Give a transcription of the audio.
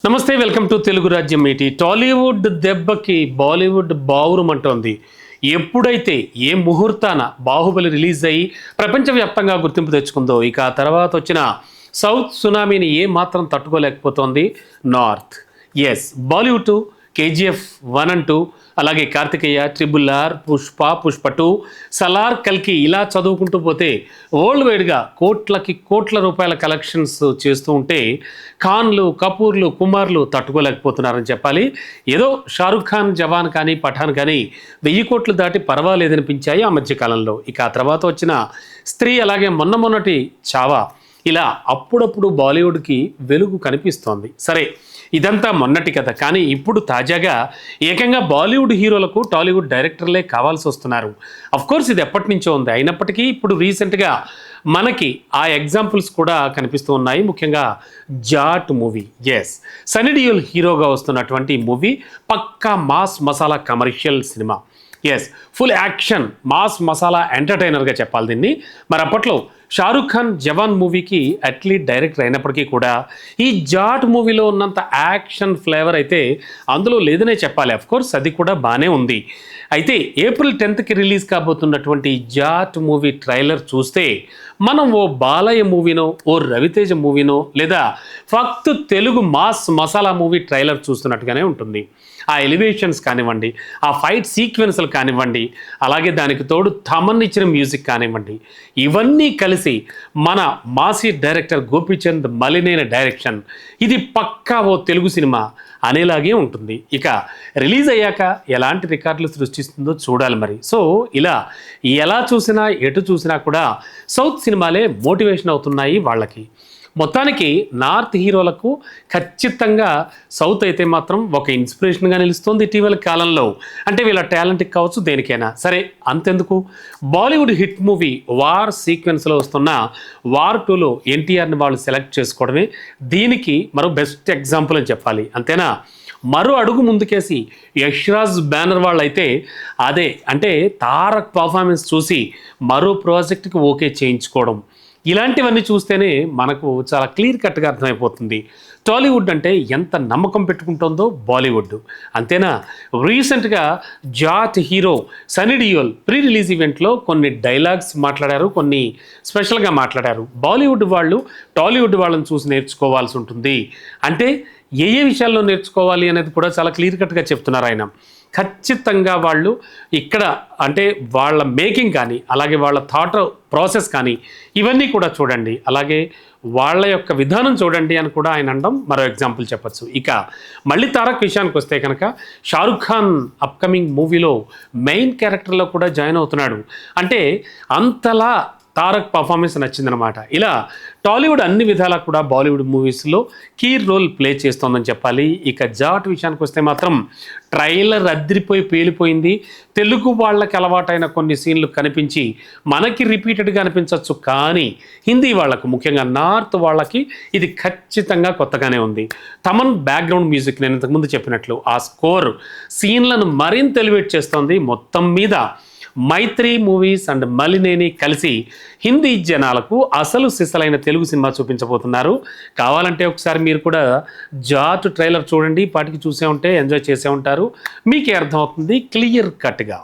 నమస్తే, welcome to Telugu రాజ్యం మీటి. టాలీవుడ్ దెబ్బకి బాలీవుడ్ బావురుమంటోంది. ఎప్పుడైతే ఏ ముహూర్తాన బాహుబలి రిలీజ్ అయ్యి ప్రపంచవ్యాప్తంగా గుర్తింపు తెచ్చుకుందో, ఇక ఆ తర్వాత వచ్చిన సౌత్ సునామీని ఏ మాత్రం తట్టుకోలేకపోతోంది north. Yes, Bollywood KGF 1 and 2, అలాగే కార్తికేయ, ట్రిబుల్ ఆర్, పుష్ప, పుష్ప 2, సలార్, కల్కి ఇలా చదువుకుంటూ పోతే వరల్డ్ వైడ్గా కోట్ల రూపాయల కలెక్షన్స్ చేస్తూ ఉంటే ఖాన్లు, కపూర్లు, కుమార్లు తట్టుకోలేకపోతున్నారని చెప్పాలి. ఏదో షారుఖ్ ఖాన్ జవాన్ కానీ పఠాన్ కానీ 1000 కోట్లు దాటి పర్వాలేదనిపించాయి ఆ మధ్యకాలంలో. ఇక ఆ తర్వాత వచ్చిన స్త్రీ, అలాగే మొన్నటి చావా, ఇలా అప్పుడప్పుడు బాలీవుడ్కి వెలుగు కనిపిస్తోంది. సరే, ఇదంతా మొన్నటి కథ. కానీ ఇప్పుడు తాజాగా ఏకంగా బాలీవుడ్ హీరోలకు టాలీవుడ్ డైరెక్టర్లే కావాల్సి వస్తున్నారు. అఫ్కోర్స్ ఇది ఎప్పటి నుంచో ఉంది, అయినప్పటికీ ఇప్పుడు రీసెంట్గా మనకి ఆ ఎగ్జాంపుల్స్ కూడా కనిపిస్తూ ఉన్నాయి. ముఖ్యంగా జాట్ మూవీ. ఎస్, సన్నీ డియోల్ హీరోగా వస్తున్నటువంటి మూవీ పక్కా mass masala commercial cinema. Yes, full action mass masala ఎంటర్టైనర్గా చెప్పాలి దీన్ని. మరి అప్పట్లో షారుఖ్ ఖాన్ జవాన్ మూవీకి అట్లీస్ట్ డైరెక్టర్ అయినప్పటికీ కూడా ఈ జాట్ మూవీలో ఉన్నంత యాక్షన్ ఫ్లేవర్ అయితే అందులో లేదనే చెప్పాలి. అఫ్కోర్స్ అది కూడా బాగానే ఉంది. అయితే April 10th రిలీజ్ కాబోతున్నటువంటి జాట్ మూవీ ట్రైలర్ చూస్తే మనం ఓ బాలయ్య మూవీనో, ఓ రవితేజ మూవీనో, లేదా ఫక్త్ Telugu mass masala movie trailer చూస్తున్నట్టుగానే ఉంటుంది. ఆ ఎలివేషన్స్ కానివ్వండి, ఆ ఫైట్ సీక్వెన్స్లు కానివ్వండి, అలాగే దానికి తోడు తమన్ ఇచ్చిన మ్యూజిక్ కానివ్వండి, ఇవన్నీ కలిసి మన మాసీ డైరెక్టర్ గోపీచంద్ మలినేని డైరెక్షన్, ఇది పక్కా ఓ తెలుగు సినిమా అనేలాగే ఉంటుంది. ఇక రిలీజ్ అయ్యాక ఎలాంటి రికార్డులు సృష్టిస్తుందో చూడాలి మరి. సో ఇలా ఎలా చూసినా ఎటు చూసినా కూడా సౌత్ సినిమాలే మోటివేషన్ అవుతున్నాయి వాళ్ళకి. మొత్తానికి నార్త్ హీరోలకు ఖచ్చితంగా సౌత్ అయితే మాత్రం ఒక ఇన్స్పిరేషన్గా నిలుస్తుంది ఇటీవల కాలంలో. అంటే వీళ్ళ టాలెంట్కి కావచ్చు, దేనికైనా సరే. అంతెందుకు, బాలీవుడ్ హిట్ మూవీ వార్ సీక్వెన్స్లో వస్తున్న వార్ 2లో ఎన్టీఆర్ని వాళ్ళు సెలెక్ట్ చేసుకోవడమే దీనికి మరో బెస్ట్ ఎగ్జాంపుల్ అని చెప్పాలి. అంతేనా? మరో అడుగు ముందుకేసి యష్రాజ్ బ్యానర్ వాళ్ళు అయితే అదే, అంటే తారక్ పర్ఫార్మెన్స్ చూసి మరో ప్రాజెక్ట్కి ఓకే చేయించుకోవడం, ఇలాంటివన్నీ చూస్తేనే మనకు చాలా క్లియర్ కట్గా అర్థమైపోతుంది టాలీవుడ్ అంటే ఎంత నమ్మకం పెట్టుకుంటుందో బాలీవుడ్. అంతేనా? రీసెంట్గా Jaat hero Sunny Deol pre release ఈవెంట్లో కొన్ని డైలాగ్స్ మాట్లాడారు, కొన్ని స్పెషల్గా మాట్లాడారు. బాలీవుడ్ వాళ్ళు టాలీవుడ్ వాళ్ళని చూసి నేర్చుకోవాల్సి ఉంటుంది. అంటే ఏ విషయాల్లో నేర్చుకోవాలి అనేది కూడా చాలా క్లియర్ కట్గా చెప్తున్నారు ఆయన. ఖచ్చితంగా వాళ్ళు ఇక్కడ అంటే వాళ్ళ మేకింగ్ కానీ, అలాగే వాళ్ళ థాట్ ప్రాసెస్ కానీ, ఇవన్నీ కూడా చూడండి, అలాగే వాళ్ళ యొక్క విధానం చూడండి అని కూడా ఆయన అనడం మరో ఎగ్జాంపుల్ చెప్పచ్చు. ఇక మళ్ళీ తారక్ విషయానికి వస్తే కనుక షారుఖ్ ఖాన్ అప్కమింగ్ మూవీలో మెయిన్ క్యారెక్టర్లో కూడా జాయిన్ అవుతున్నాడు. అంటే అంతలా తారక్ పర్ఫార్మెన్స్ నచ్చిందనమాట. ఇలా టాలీవుడ్ అన్ని విధాలా కూడా బాలీవుడ్ మూవీస్లో కీ రోల్ ప్లే చేస్తోందని చెప్పాలి. ఇక జాట్ విషయానికి వస్తే మాత్రం ట్రైలర్ అద్రిపోయి పేలిపోయింది. తెలుగు వాళ్ళకి అలవాటైన కొన్ని సీన్లు కనిపించి మనకి రిపీటెడ్గా అనిపించవచ్చు, కానీ హిందీ వాళ్ళకు, ముఖ్యంగా నార్త్ వాళ్ళకి ఇది ఖచ్చితంగా కొత్తగానే ఉంది. తమన్ బ్యాక్గ్రౌండ్ మ్యూజిక్, నేను ఇంతకుముందు చెప్పినట్లు ఆ స్కోర్ సీన్లను మరింత ఎలివేట్ చేస్తోంది. మొత్తం మీద మైత్రి మూవీస్ అండ్ మలినేని కలిసి హిందీ జనాలకు అసలు సిసలైన తెలుగు సినిమా చూపించబోతున్నారు. కావాలంటే ఒకసారి మీరు కూడా జాట్ ట్రైలర్ చూడండి, పాటికి చూసే ఉంటే ఎంజాయ్ చేసే ఉంటారు, మీకే అర్థమవుతుంది క్లియర్ కట్గా.